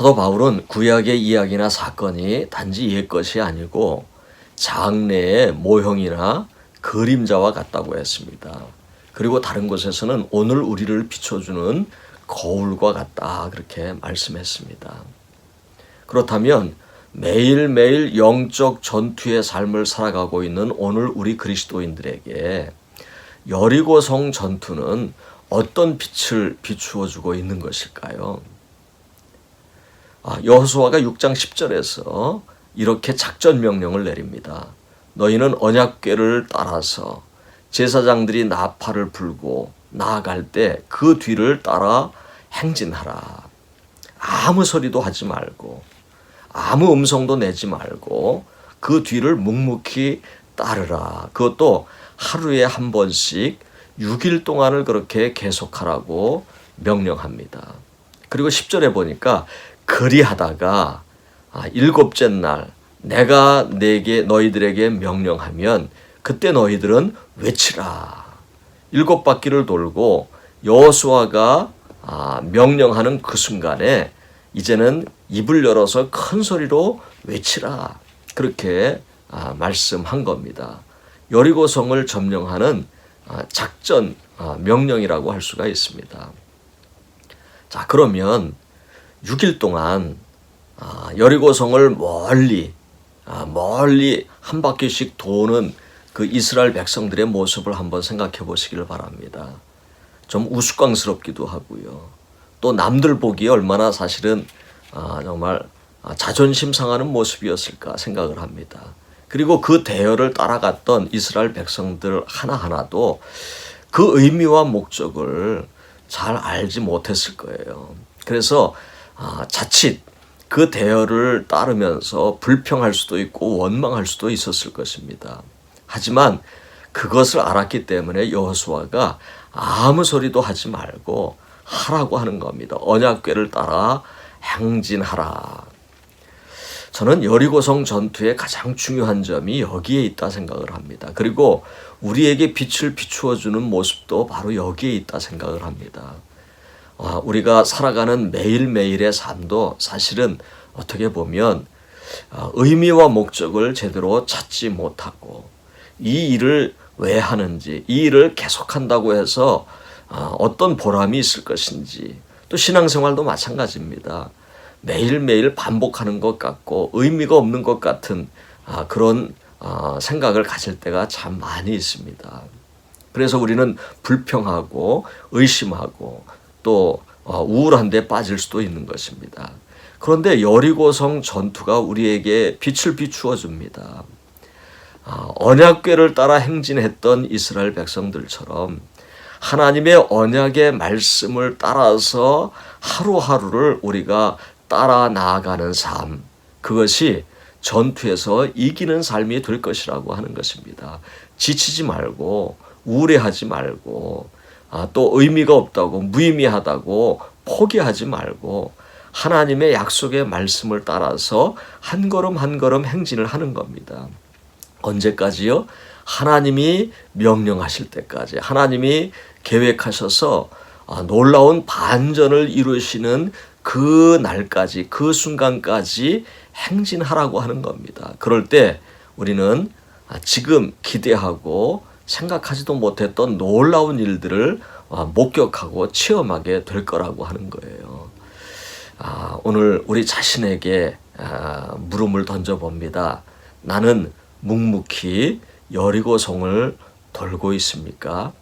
사도 바울은 구약의 이야기나 사건이 단지 옛 것이 아니고 장래의 모형이나 그림자와 같다고 했습니다. 그리고 다른 곳에서는 오늘 우리를 비춰주는 거울과 같다 그렇게 말씀했습니다. 그렇다면 매일매일 영적 전투의 삶을 살아가고 있는 오늘 우리 그리스도인들에게 여리고성 전투는 어떤 빛을 비추어주고 있는 것일까요? 여호수아가 6장 10절에서 이렇게 작전 명령을 내립니다. 너희는 언약궤를 따라서 제사장들이 나팔을 불고 나아갈 때 그 뒤를 따라 행진하라. 아무 소리도 하지 말고 아무 음성도 내지 말고 그 뒤를 묵묵히 따르라. 그것도 하루에 한 번씩 6일 동안을 그렇게 계속하라고 명령합니다. 그리고 10절에 보니까 그리하다가 일곱째 날 내가 너희들에게 명령하면 그때 너희들은 외치라. 7바퀴를 돌고 여호수아가 명령하는 그 순간에 이제는 입을 열어서 큰 소리로 외치라. 그렇게 말씀한 겁니다. 여리고성을 점령하는 작전 명령이라고 할 수가 있습니다. 자, 그러면 6일 동안 여리고성을 멀리 한 바퀴씩 도는 그 이스라엘 백성들의 모습을 한번 생각해 보시길 바랍니다. 좀 우스꽝스럽기도 하고요. 또 남들 보기에 얼마나 사실은 정말 자존심 상하는 모습이었을까 생각을 합니다. 그리고 그 대열을 따라갔던 이스라엘 백성들 하나하나도 그 의미와 목적을 잘 알지 못했을 거예요. 그래서 자칫 그 대열을 따르면서 불평할 수도 있고 원망할 수도 있었을 것입니다. 하지만 그것을 알았기 때문에 여호수아가 아무 소리도 하지 말고 하라고 하는 겁니다. 언약궤를 따라 행진하라. 저는 여리고성 전투의 가장 중요한 점이 여기에 있다 생각을 합니다. 그리고 우리에게 빛을 비추어주는 모습도 바로 여기에 있다 생각을 합니다. 우리가 살아가는 매일매일의 삶도 사실은 어떻게 보면 의미와 목적을 제대로 찾지 못하고 이 일을 왜 하는지, 이 일을 계속한다고 해서 어떤 보람이 있을 것인지, 또 신앙생활도 마찬가지입니다. 매일매일 반복하는 것 같고 의미가 없는 것 같은 그런 생각을 가질 때가 참 많이 있습니다. 그래서 우리는 불평하고 의심하고 또 우울한 데 빠질 수도 있는 것입니다. 그런데 여리고성 전투가 우리에게 빛을 비추어 줍니다. 언약궤를 따라 행진했던 이스라엘 백성들처럼 하나님의 언약의 말씀을 따라서 하루하루를 우리가 따라 나아가는 삶, 그것이 전투에서 이기는 삶이 될 것이라고 하는 것입니다. 지치지 말고 우울해하지 말고 또 의미가 없다고 무의미하다고 포기하지 말고 하나님의 약속의 말씀을 따라서 한 걸음 한 걸음 행진을 하는 겁니다. 언제까지요? 하나님이 명령하실 때까지, 하나님이 계획하셔서 놀라운 반전을 이루시는 그 날까지, 그 순간까지 행진하라고 하는 겁니다. 그럴 때 우리는 지금 기대하고 생각하지도 못했던 놀라운 일들을 목격하고 체험하게 될 거라고 하는 거예요. 오늘 우리 자신에게 물음을 던져봅니다. 나는 묵묵히 여리고성을 돌고 있습니까?